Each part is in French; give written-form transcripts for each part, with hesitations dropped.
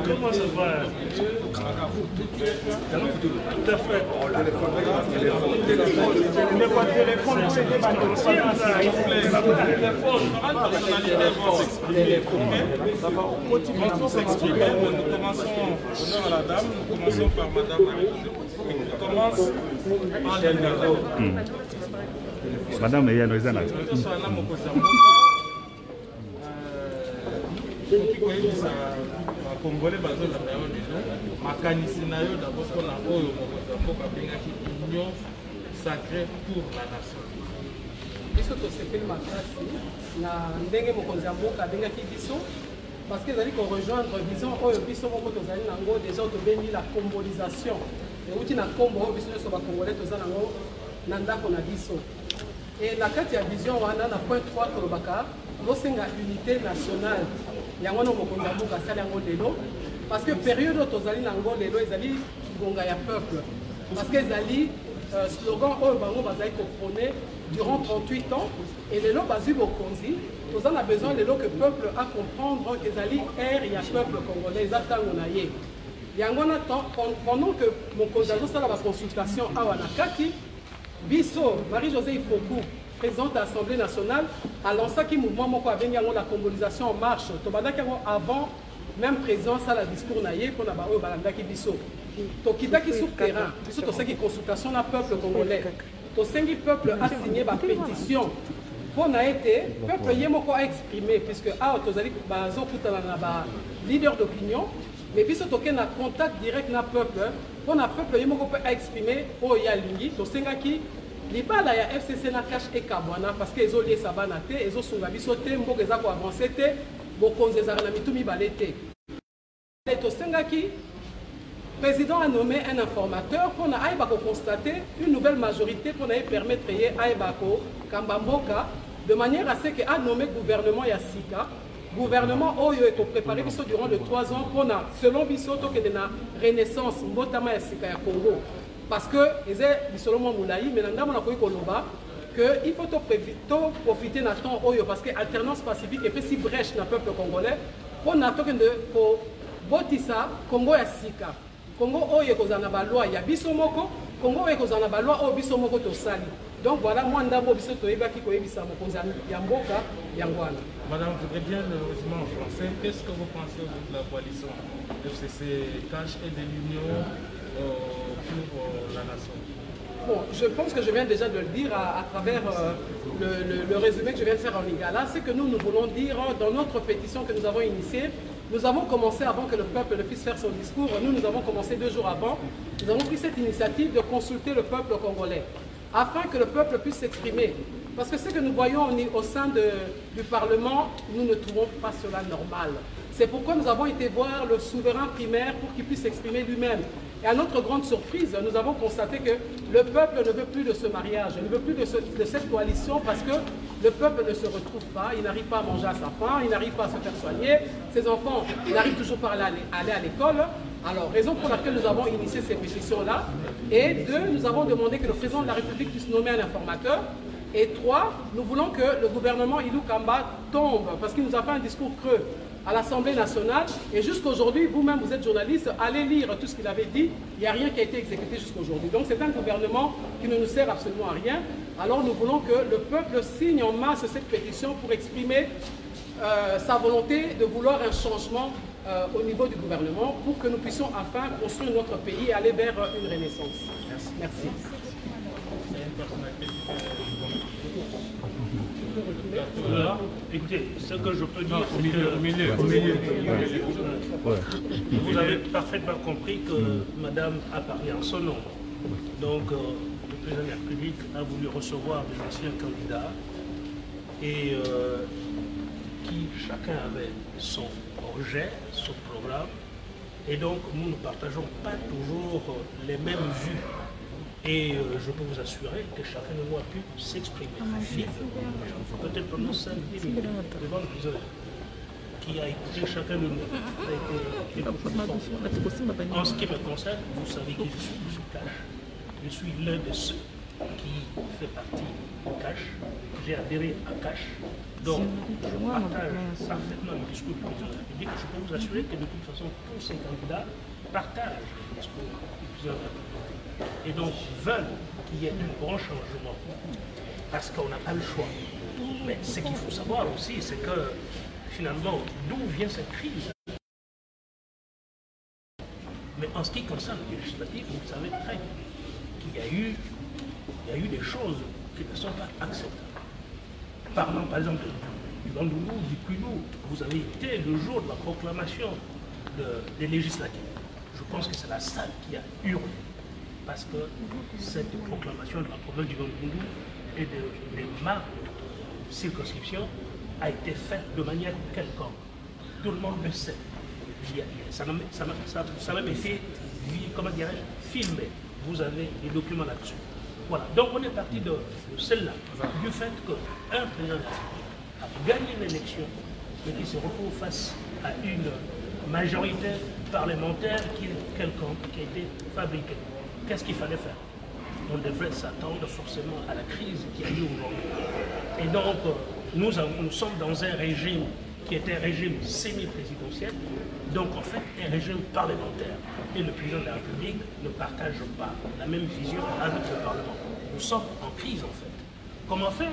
Comment ça va? Tout à fait. Mais pas de téléphone, c'est des on s'exprimer, nous commençons, honneur à la dame, nous commençons par madame Marie-Josée. On commence par l'État. Madame Eya Noizana. Congolais bazo na bayo disons makanisi na yo d'abord pour la oyo mokoza bengaki union sacrée pour la nation. Biso to sepeli makasi na ndenge mokonzi ya mboka abengaki biso parce que ezali korejoindre vision oyo biso moko tozali nango déjà tobengi la combolisation euti na nkombo oyo biso nyonso bacongolais toza nango na ndako na biso. Et na kati ya vision wana na point 3 tolobaka tozosenga unité nationale yango wana mokonzi ya mboka asali yango lelo parce que période oyo tozali nango lelo ezali ngonga ya peuple parce que ezali slogan oyo bango bazali koprône durant 38 ans et lelo bazwi bokonzi toza na besoin lelo que peuple a comprendre qu'ezali ère ya peuple congolais eza ntango na ye yango wana pendant que mokonzi azosala baconsultation awa na kati biso Marie-Josée Ifoku présidente de l'Assemblée nationale a lancé un mouvement moko abengi yango la combolisation en marche tobandaki yango avant même président sala discours na ye mpona baoyo balandaki biso tokitaki sur terrain biso tosengi consultation na peuple congolais tosengi peuple asigné bapétition mpona ete peuple ye moko aexprime puisque awa tozali bazokutana na baleader d'opinion mais biso tokei na contact direct na peuple mpona peuple ye moko mpe aexprime oyo ye alingi tosengaki libala ya FCC na cache ekabwana parce que ezoliesa bana te ezosunga biso te mboka eza koavance te bokonzi ezala na mitu mibale te tosengaki président a nommé un informateur mpona ayeba kokonstate une nouvelle majorité mpona ye permettre ye ayeba kokamba mboka de manière à ce que a nommé gouvernement ya sika gouvernement oyo ekoprépare biso durant de 3 ans mpona selon biso tokende na renaissance mbotama ya sika ya Congo. Parce que c'est seulement Moulaï, mais nous avons qu'il faut profiter de temps parce que l'alternance pacifique est si brèche dans le peuple congolais. On a pour botissa Congo ya sika. Congo oyo kozana ba loi ya biso moko, Congo oyo kozana ba loi o biso moko to sali. Donc voilà moi ndambo biso to yeba ki ko yebisa mokonzi ya mboka yangwana. Madame, je voudrais bien le résumé en français. Qu'est-ce que vous pensez de la coalition FCC Cache et de l'Union pour la nation? Bon, je pense que je viens déjà de le dire à travers le résumé que je viens de faire en Lingala, c'est que nous voulons dire dans notre pétition que nous avons initiée, nous avons commencé avant que le peuple ne puisse faire son discours, nous avons commencé 2 jours avant, nous avons pris cette initiative de consulter le peuple congolais, afin que le peuple puisse s'exprimer. Parce que ce que nous voyons au sein du Parlement, nous ne trouvons pas cela normal. C'est pourquoi nous avons été voir le souverain primaire pour qu'il puisse s'exprimer lui-même. Et à notre grande surprise, nous avons constaté que le peuple ne veut plus de ce mariage, ne veut plus de cette coalition parce que le peuple ne se retrouve pas, il n'arrive pas à manger à sa faim, il n'arrive pas à se faire soigner, ses enfants n'arrivent toujours pas à aller à l'école. Alors, raison pour laquelle nous avons initié ces pétitions-là. Et 2, nous avons demandé que le président de la République puisse nommer un informateur. Et 3, nous voulons que le gouvernement Ilou Kamba tombe parce qu'il nous a fait un discours creux à l'Assemblée nationale. Et jusqu'aujourd'hui, vous-même, vous êtes journaliste, allez lire tout ce qu'il avait dit. Il n'y a rien qui a été exécuté jusqu'aujourd'hui. Donc c'est un gouvernement qui ne nous sert absolument à rien. Alors nous voulons que le peuple signe en masse cette pétition pour exprimer sa volonté de vouloir un changement au niveau du gouvernement pour que nous puissions enfin construire notre pays et aller vers une renaissance. Merci. Écoutez, ce que je peux dire, c'est que au milieu. Vous avez parfaitement compris que Madame a parlé en son nom. Donc, le président de la République a voulu recevoir des anciens candidats et qui chacun avait son projet, son programme. Et donc, nous ne partageons pas toujours les mêmes vues. Et je peux vous assurer que chacun de nous a pu s'exprimer librement, peut-être pendant 5 minutes devant le président qui a écouté chacun de nous. En ce qui me concerne, vous savez qui je suis, M. Cache. Je suis l'un de ceux qui fait partie Cash, j'ai adhéré à Cash. Donc, je partage parfaitement le discours du président de la République. Je peux vous assurer que de toute façon, tous ces candidats partagent le discours du président de la République. Et donc, veulent qu'il y ait un grand changement. Parce qu'on n'a pas le choix. Mais ce qu'il faut savoir aussi, c'est que finalement, d'où vient cette crise? Mais en ce qui concerne le législatif, vous savez très bien qu'il y a eu des choses qui ne sont pas acceptables. Parlons par exemple du Bandoulou, du Quilou. Vous avez été le jour de la proclamation des législatives. Je pense que c'est la salle qui a hurlé. Parce que cette proclamation de la province du Bandoulou et de ma circonscription a été faite de manière quelconque. Tout le monde le sait. Ça a même été, comment dirais-je, filmé. Vous avez des documents là-dessus. Voilà. Donc on est parti de celle-là, du fait qu'un président a gagné l'élection, mais qui se retrouve face à une majorité parlementaire qui est quelconque, qui a été fabriquée. Qu'est-ce qu'il fallait faire? On devrait s'attendre forcément à la crise qui a eu aujourd'hui. Et donc, nous sommes dans un régime qui est un régime semi-présidentiel, donc en fait un régime parlementaire. Et le président de la République ne partage pas la même vision avec le Parlement. Nous sommes en crise en fait. Comment faire?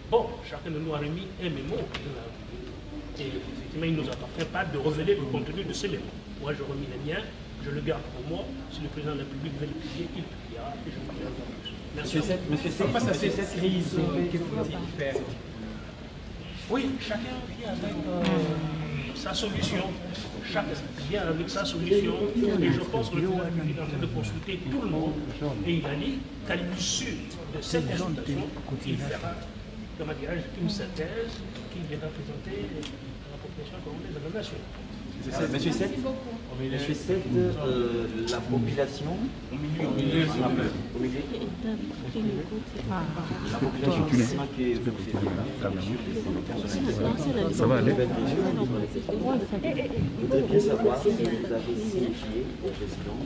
Bon, chacun de nous a remis un mémo au président de la République. Et effectivement, il ne nous appartient pas de révéler le contenu de ces mémos. Moi, je remis les miens, je le garde pour moi. Si le président de la République veut le publier, il publiera et je vous dirai plus. Merci. Monsieur, face à cette crise, qu'est-ce que vous dites faire? Oui, chacun vient avec sa solution. Chacun vient avec sa solution. Et je pense que le président de la République est en train de consulter tout le monde. Et il a dit qu'à l'issue de cette consultation, il fera, comment dirais-je, une synthèse qu'il viendra présenter à la population congolaise de la nation. Monsieur Seth, la population, au milieu. La population Ça va aller. Je voudrais bien savoir si vous avez signifié au président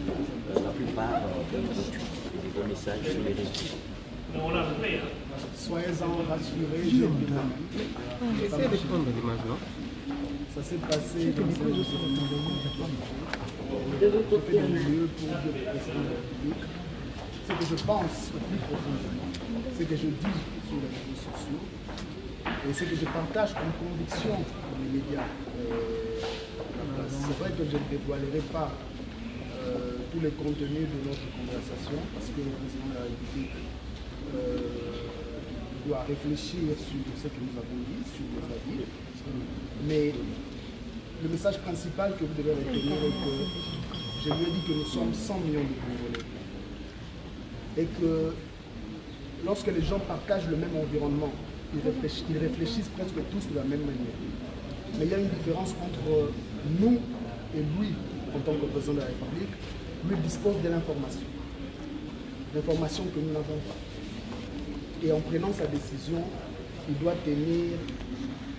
la plupart de vos messages sur les réseaux. On l'a fait. Soyez-en rassurés, je vous demande. Essayez de prendre l'image, non? Ça s'est passé dans un milieu pour dire au président de la République ce que je pense au plus profondément, ce que je dis sur les réseaux sociaux et ce que je partage comme conviction dans les médias. C'est vrai que je ne dévoilerai pas tous les contenus de notre conversation parce que le président de la République doit réfléchir sur ce que nous avons dit, sur nos avis. Mais le message principal que vous devez retenir est que je lui ai dit que nous sommes 100 millions de Congolais. Et que lorsque les gens partagent le même environnement, ils réfléchissent presque tous de la même manière. Mais il y a une différence entre nous et lui, en tant que président de la République. Lui dispose de l'information. L'information que nous n'avons pas. Et en prenant sa décision, il doit tenir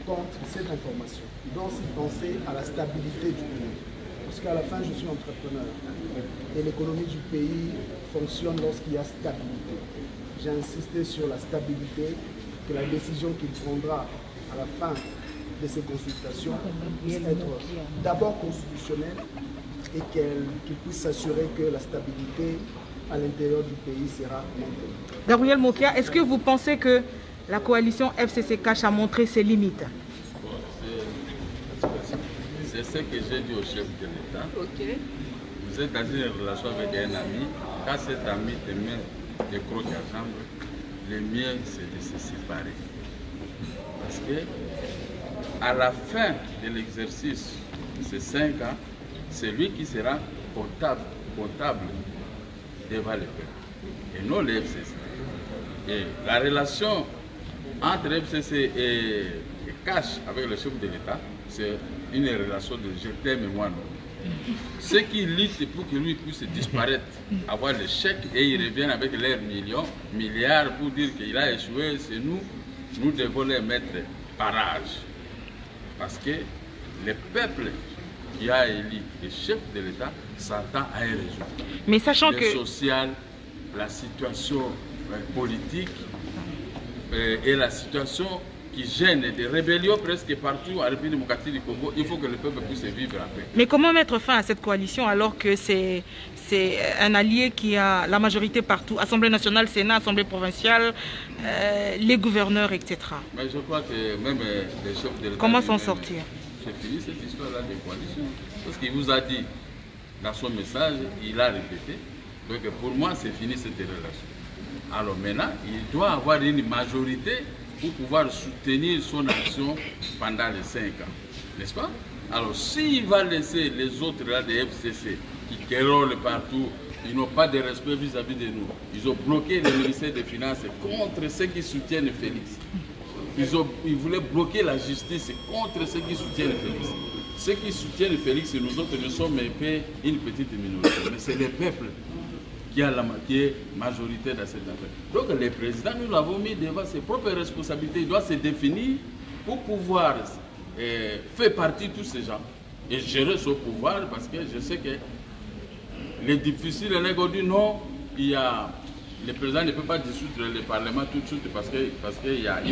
compte de cette information. Il doit aussi penser à la stabilité du pays. Parce qu'à la fin, je suis entrepreneur. Et l'économie du pays fonctionne lorsqu'il y a stabilité. J'ai insisté sur la stabilité, que la décision qu'il prendra à la fin de ces consultations puisse être d'abord constitutionnelle et qu'il puisse s'assurer que la stabilité à l'intérieur du pays sera maintenue. Gabriel Mokia, est-ce que vous pensez que la coalition FCC Cash a montré ses limites? C'est ce que j'ai dit au chef de l'État. Okay. Vous êtes dans une relation avec un ami. Quand cet ami te met des crocs ensemble, le mieux c'est de se séparer. Parce que à la fin de l'exercice de ces 5 ans, c'est lui qui sera comptable devant le peuple. Et non le FCC. Et la relation entre FCC et Cash avec le chef de l'État, c'est une relation de je t'aime et moi non. Ceux qui luttent pour que lui puisse disparaître, avoir le chèque et ils reviennent avec leurs milliards pour dire qu'il a échoué, c'est nous, nous devons les mettre barrage. Parce que le peuple qui a élu le chef de l'État s'attend à un résultat. Mais sachant le que... social, la situation politique, et la situation qui gêne des rébellions presque partout en République démocratique du Congo, il faut que le peuple puisse vivre en paix. Mais comment mettre fin à cette coalition alors que c'est un allié qui a la majorité partout, Assemblée nationale, Sénat, Assemblée provinciale, les gouverneurs, etc. Mais je crois que même les chefs de l'État... Comment s'en sortir? C'est fini cette histoire-là de coalition. Parce qu'il vous a dit, dans son message, il a répété. Donc pour moi, c'est fini cette relation. Alors maintenant, il doit avoir une majorité pour pouvoir soutenir son action pendant les 5 ans. N'est-ce pas? Alors s'il va laisser les autres là des FCC qui querellent partout, ils n'ont pas de respect vis-à-vis de nous. Ils ont bloqué le ministère des Finances contre ceux qui soutiennent Félix. Ils voulaient bloquer la justice contre ceux qui soutiennent Félix. Ceux qui soutiennent Félix, nous autres, nous sommes un peu une petite minorité. Mais c'est le peuple qui est majoritaire dans cette affaire. Donc le président, nous l'avons mis devant ses propres responsabilités. Il doit se définir pour pouvoir faire partie de tous ces gens et gérer son pouvoir, parce que je sais que les difficiles, les nègres disent non, le président ne peut pas dissoudre le Parlement tout de suite parce qu'il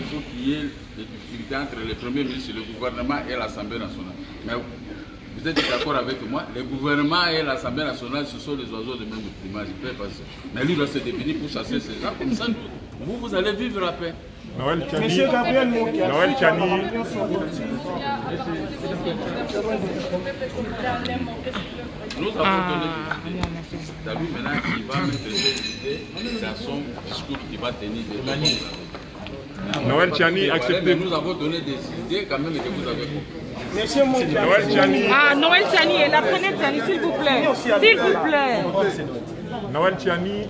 faut qu'il y ait des difficultés entre le Premier ministre, le gouvernement et l'Assemblée nationale. Mais vous êtes d'accord avec moi, le gouvernement et l'Assemblée nationale, ce sont les oiseaux de même plumage. Mais lui doit se définir pour chasser ces gens, comme ça, vous allez vivre la paix. Noël Tchani, Monsieur Gabriel Noël Tchani. Nous avons donné des idées. C'est à lui maintenant qui va mettre des idées dans son discours qui va tenir des Noël Tchani, acceptez. Nous avons donné des idées quand même que vous avez compris. Monsieur Mondial. Noël Tchani. Ah, Noël Tchani est là, prenez Tchani, s'il vous plaît. S'il vous plaît. Noël Tchani,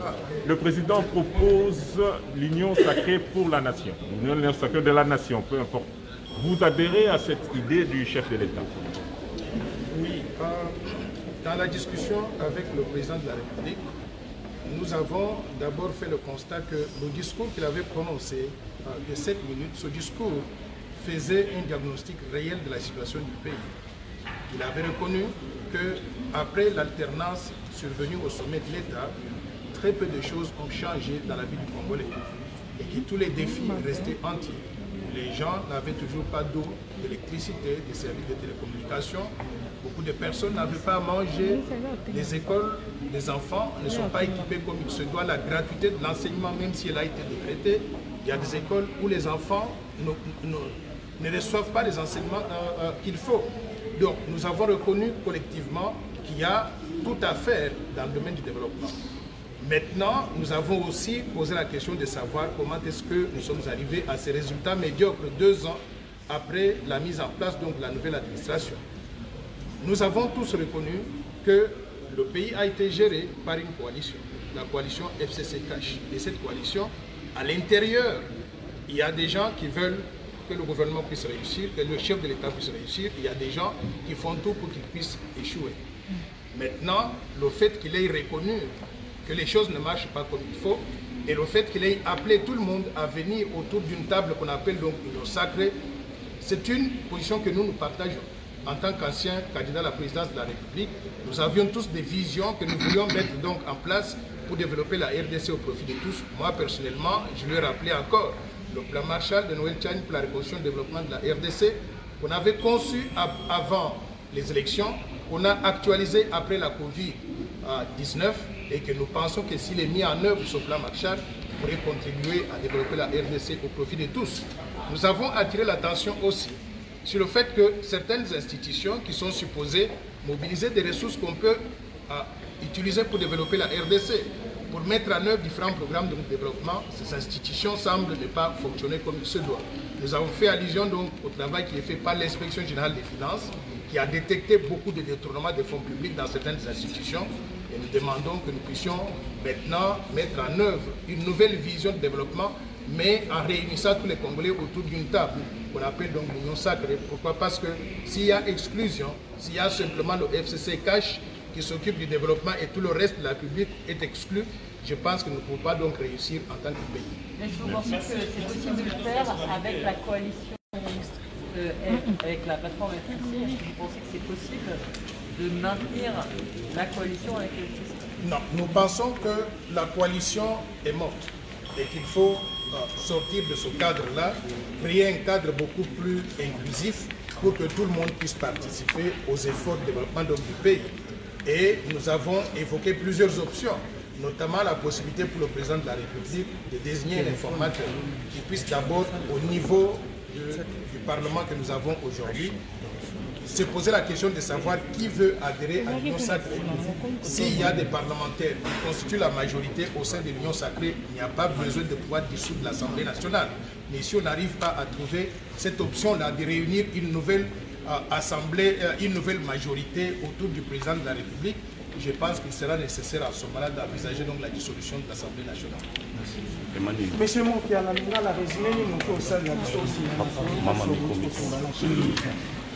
le président propose l'union sacrée pour la nation. L'union sacrée de la nation, peu importe. Vous adhérez à cette idée du chef de l'État? Oui. Dans la discussion avec le président de la République, nous avons d'abord fait le constat que le discours qu'il avait prononcé de 7 minutes, ce discours faisait un diagnostic réel de la situation du pays. Il avait reconnu qu'après l'alternance survenue au sommet de l'État, très peu de choses ont changé dans la vie du Congolais et que tous les défis restaient entiers. Les gens n'avaient toujours pas d'eau, d'électricité, des services de télécommunications. Beaucoup de personnes n'avaient pas à manger. Les écoles, les enfants ne sont pas équipés comme il se doit. La gratuité de l'enseignement, même si elle a été décrétée, il y a des écoles où les enfants ne reçoivent pas les enseignements qu'il faut. Donc nous avons reconnu collectivement qu'il y a tout à faire dans le domaine du développement. Maintenant, nous avons aussi posé la question de savoir comment est-ce que nous sommes arrivés à ces résultats médiocres 2 ans après la mise en place donc, de la nouvelle administration. Nous avons tous reconnu que le pays a été géré par une coalition, la coalition FCC Cash. Et cette coalition, à l'intérieur, il y a des gens qui veulent que le gouvernement puisse réussir, que le chef de l'État puisse réussir. Il y a des gens qui font tout pour qu'il puisse échouer. Maintenant, le fait qu'il ait reconnu que les choses ne marchent pas comme il faut, et le fait qu'il ait appelé tout le monde à venir autour d'une table qu'on appelle donc l'union sacrée, c'est une position que nous partageons. En tant qu'ancien candidat à la présidence de la République, nous avions tous des visions que nous voulions mettre donc en place pour développer la RDC au profit de tous. Moi, personnellement, je lui ai rappelé encore le plan Marshall de Noël Tchani pour la reconstruction et le développement de la RDC, qu'on avait conçu avant les élections, qu'on a actualisé après la Covid-19, et que nous pensons que s'il est mis en œuvre ce plan Marshall, pourrait contribuer à développer la RDC au profit de tous. Nous avons attiré l'attention aussi sur le fait que certaines institutions qui sont supposées mobiliser des ressources qu'on peut utiliser pour développer la RDC, pour mettre en œuvre différents programmes de développement, ces institutions semblent ne pas fonctionner comme il se doit. Nous avons fait allusion donc au travail qui est fait par l'Inspection générale des finances, qui a détecté beaucoup de détournements des fonds publics dans certaines institutions. Et nous demandons que nous puissions maintenant mettre en œuvre une nouvelle vision de développement, mais en réunissant tous les Congolais autour d'une table, qu'on appelle donc l'union sacrée. Pourquoi? Parce que s'il y a exclusion, s'il y a simplement le FCC Cash qui s'occupe du développement et tout le reste de la République est exclu, je pense que nous ne pouvons pas donc réussir en tant que pays. Est-ce que vous pensez que c'est possible de le faire avec la coalition, avec la plateforme FCC? Est-ce que vous pensez que c'est possible de maintenir la coalition avec le FCC? Non, nous pensons que la coalition est morte et qu'il faut sortir de ce cadre-là, créer un cadre beaucoup plus inclusif pour que tout le monde puisse participer aux efforts de développement du pays. Et nous avons évoqué plusieurs options, notamment la possibilité pour le président de la République de désigner un informateur qui puisse d'abord, au niveau du Parlement que nous avons aujourd'hui, se poser la question de savoir qui veut adhérer à l'Union sacrée. S'il y a des parlementaires qui constituent la majorité au sein de l'Union sacrée, il n'y a pas besoin de pouvoir dissoudre l'Assemblée nationale. Mais si on n'arrive pas à trouver cette option-là de réunir une nouvelle assemblée, une nouvelle majorité autour du président de la République, je pense qu'il sera nécessaire à ce moment-là d'envisager donc la dissolution de l'Assemblée nationale. Monsieur Mokia, la résumé, nous au sein de la résumé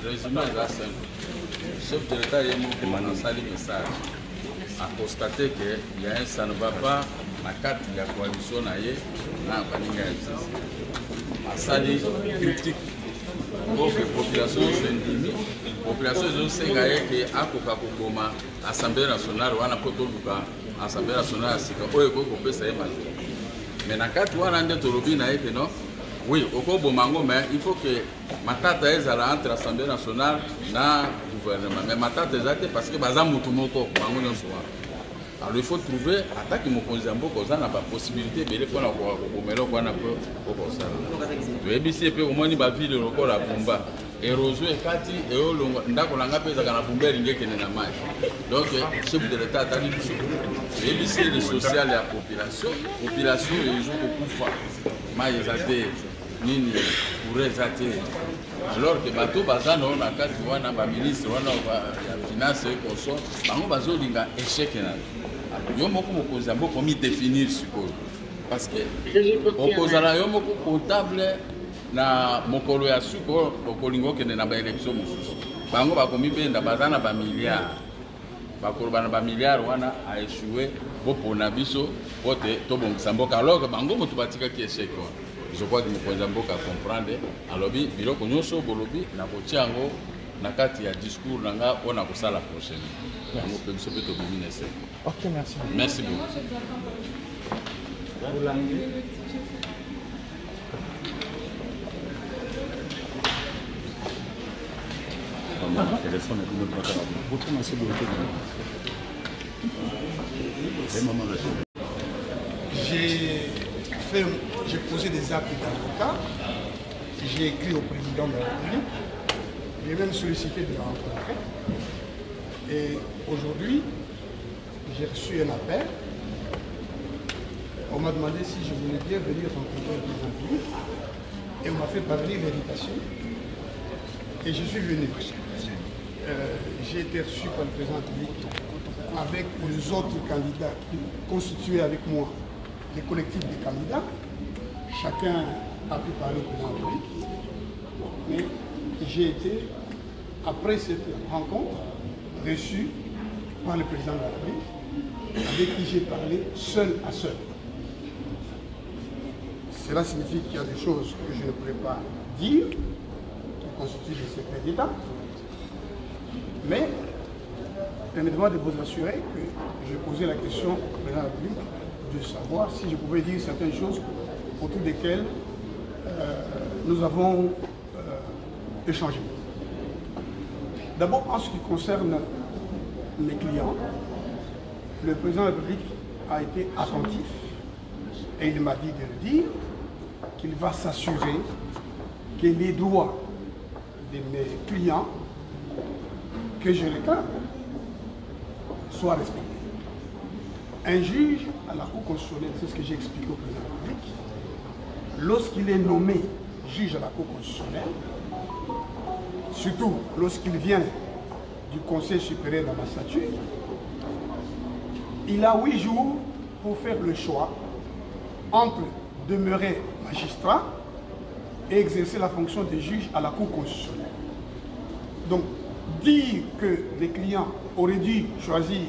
est simple. Le chef de l'État est un message a constaté qu'il y a un ça ne va pas la carte de la coalition na baninga FCC. Asali critique. Donc la population s'indemnise. La population sait que akoka kokoma Assemblée nationale wana potoluka Assemblée nationale asika oyo ko pesa ye majo. Mais na carte wana nde tolobi na yeke non. Oui, au Kobomango, mais il faut que ma tante est entre l'Assemblée nationale et le gouvernement. Mais ma tante est parce que alors il faut trouver, attaque mon conseil, on n'a pas possibilité de faire un peu. Au moins, il va vivre le corps à Pumba. Érosion et Kati, et on a fait un Pumba qui est en donc, le chef de l'État a dit que le social et la population, ils ont beaucoup fort. Nini pourrait être alors que bateau bazano na kati wana ba ministre wana ya finance et consort bango bazolinga échec na yo moko mokoza mboko mi définir sikoyo parce que okozala yo moko comptable na mokolo ya suko okolingo kende na ba élection mosusu bango bakomi benda bazana ba milliards bakoloba na ba milliards wana a échoué bopona biso pote tobongisa mboka alors que bango moto batika ki échec wana. Je crois que nous pouvons comprendre. Alors, biloko nyonso bolobi na kotiango na kati ya discours nanga ona ko sala prochaine. On peut se peut dominer. OK, merci. Merci beaucoup. J'ai posé des actes d'avocat, j'ai écrit au président de la République, j'ai même sollicité de la rencontrer. Et aujourd'hui, j'ai reçu un appel. On m'a demandé si je voulais bien venir rencontrer le président de la République. Et on m'a fait parvenir l'invitation. Et je suis venu. J'ai été reçu par le président de la République avec les autres candidats constitués avec moi, les collectifs des candidats. Chacun a pu parler au président de la République. Mais j'ai été, après cette rencontre, reçu par le président de la République, avec qui j'ai parlé seul à seul. Cela signifie qu'il y a des choses que je ne pourrais pas dire, qui constituent des secrets d'État. Mais permettez-moi de vous assurer que j'ai posé la question au président de la République de savoir si je pouvais dire certaines choses autour desquelles nous avons échangé. D'abord, en ce qui concerne mes clients, le président de la République a été attentif et il m'a dit de le dire qu'il va s'assurer que les droits de mes clients que je réclame soient respectés. Un juge à la Cour constitutionnelle, c'est ce que j'ai expliqué au président de la République, lorsqu'il est nommé juge à la Cour constitutionnelle, surtout lorsqu'il vient du Conseil supérieur de la magistrature, il a 8 jours pour faire le choix entre demeurer magistrat et exercer la fonction de juge à la Cour constitutionnelle. Donc, dire que les clients auraient dû choisir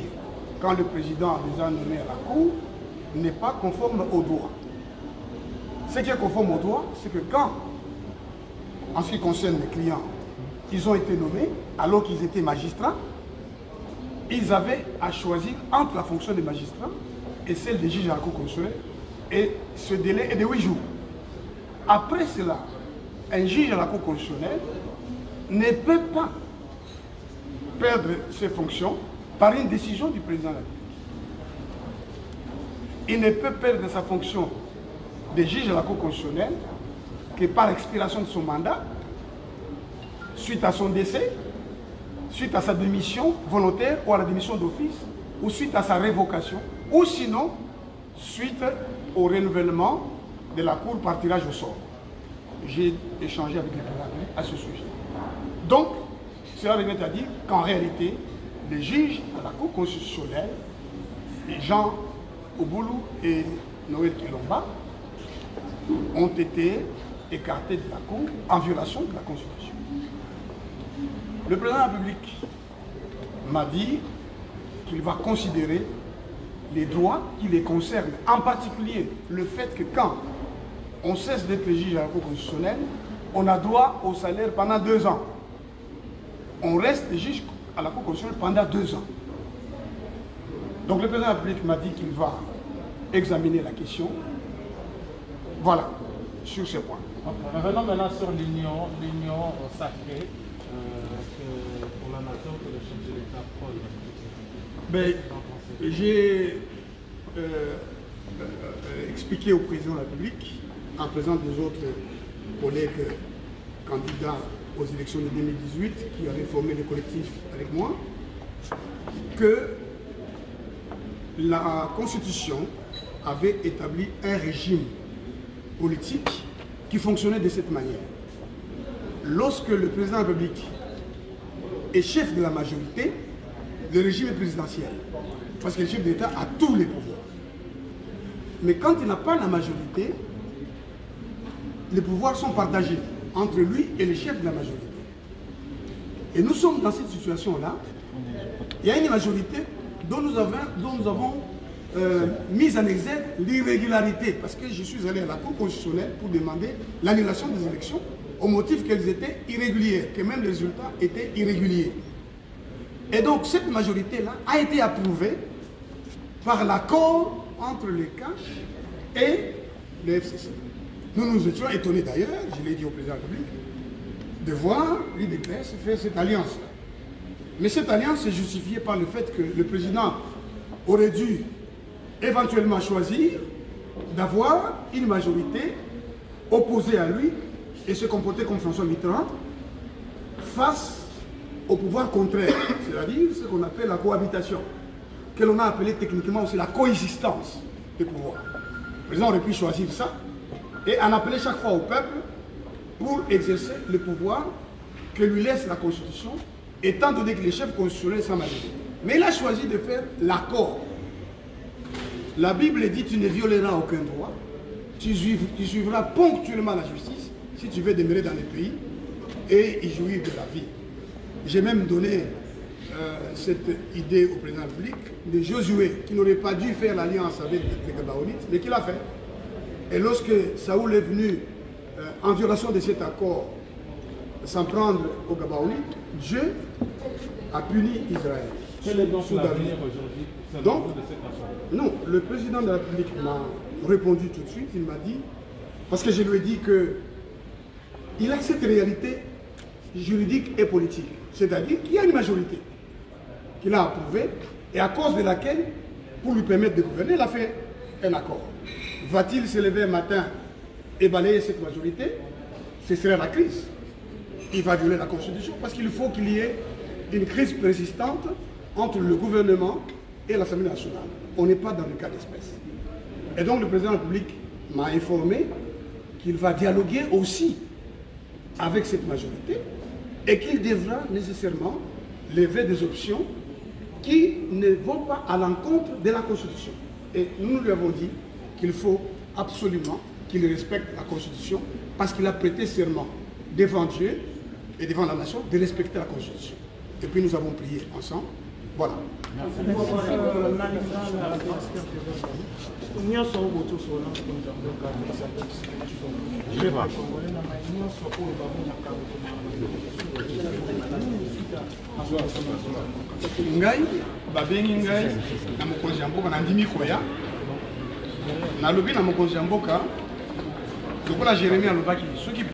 quand le président les a nommés à la Cour n'est pas conforme au droit. Ce qui est conforme au droit, c'est que quand, en ce qui concerne les clients, ils ont été nommés alors qu'ils étaient magistrats, ils avaient à choisir entre la fonction de magistrat et celle de juge à la Cour constitutionnelle, et ce délai est de 8 jours. après cela, un juge à la Cour constitutionnelle ne peut pas perdre ses fonctions par une décision du président de la République. Il ne peut perdre sa fonction de juge à la Cour constitutionnelle que par l'expiration de son mandat, suite à son décès, suite à sa démission volontaire ou à la démission d'office, ou suite à sa révocation, ou sinon, suite au renouvellement de la Cour par tirage au sort. J'ai échangé avec les présidents à ce sujet. Donc, cela revient à dire qu'en réalité, les juges à la Cour constitutionnelle, Jean Oboulou et Noël Kilomba, ont été écartés de la Cour en violation de la Constitution. Le président de la République m'a dit qu'il va considérer les droits qui les concernent, en particulier le fait que quand on cesse d'être juge à la Cour constitutionnelle, on a droit au salaire pendant 2 ans. On reste juge à la Cour constitutionnelle pendant 2 ans. Donc le président de la République m'a dit qu'il va examiner la question. Voilà, sur ce point. Revenons maintenant sur l'union sacrée pour la nation que le chef de l'État prône. J'ai expliqué au président de la République, en présence des autres collègues candidats aux élections de 2018 qui avaient formé le collectif avec moi, que la Constitution avait établi un régime politique qui fonctionnait de cette manière. Lorsque le président de la République est chef de la majorité, le régime est présidentiel. Parce que le chef d'État a tous les pouvoirs. Mais quand il n'a pas la majorité, les pouvoirs sont partagés entre lui et le chef de la majorité. Et nous sommes dans cette situation-là. Il y a une majorité dont nous avons mis en exergue l'irrégularité, parce que je suis allé à la Cour constitutionnelle pour demander l'annulation des élections au motif qu'elles étaient irrégulières, que même les résultats étaient irréguliers. Et donc cette majorité-là a été approuvée par l'accord entre les CACH et le FCC. Nous nous étions étonnés d'ailleurs, je l'ai dit au président de la République, de voir l'UDPS faire cette alliance-là. Mais cette alliance est justifiée par le fait que le président aurait dû éventuellement choisir d'avoir une majorité opposée à lui et se comporter comme François Mitterrand face au pouvoir contraire, c'est-à-dire ce qu'on appelle la cohabitation, que l'on a appelé techniquement aussi la coexistence des pouvoirs. Le président aurait pu choisir ça et en appeler chaque fois au peuple pour exercer le pouvoir que lui laisse la Constitution, étant donné que les chefs constitutionnels sont majorité. Mais il a choisi de faire l'accord. La Bible dit: tu ne violeras aucun droit, tu suivras ponctuellement la justice si tu veux demeurer dans le pays et y jouir de la vie. J'ai même donné cette idée au président de la République de Josué, qui n'aurait pas dû faire l'alliance avec les Gabaonites, mais qui l'a fait. Et lorsque Saoul est venu en violation de cet accord s'en prendre aux Gabaonites, Dieu a puni Israël. Quel est donc l'avenir aujourd'hui? Donc, non, le président de la République m'a répondu tout de suite, il m'a dit, parce que je lui ai dit qu'il a cette réalité juridique et politique, c'est-à-dire qu'il y a une majorité qu'il a approuvée et à cause de laquelle, pour lui permettre de gouverner, il a fait un accord. Va-t-il se lever un matin et balayer cette majorité? Ce serait la crise. Il va violer la Constitution parce qu'il faut qu'il y ait une crise persistante entre le gouvernement et l'Assemblée nationale. On n'est pas dans le cas d'espèce. Et donc le président de la République m'a informé qu'il va dialoguer aussi avec cette majorité et qu'il devra nécessairement lever des options qui ne vont pas à l'encontre de la Constitution. Et nous lui avons dit qu'il faut absolument qu'il respecte la Constitution parce qu'il a prêté serment devant Dieu et devant la nation de respecter la Constitution. Et puis nous avons prié ensemble. Voilà. Ngai babengi ngai na mokonzi ya mboka na ndimi koya nalobi na mokonzi ya mboka Donc on a Jérémy Alobaki.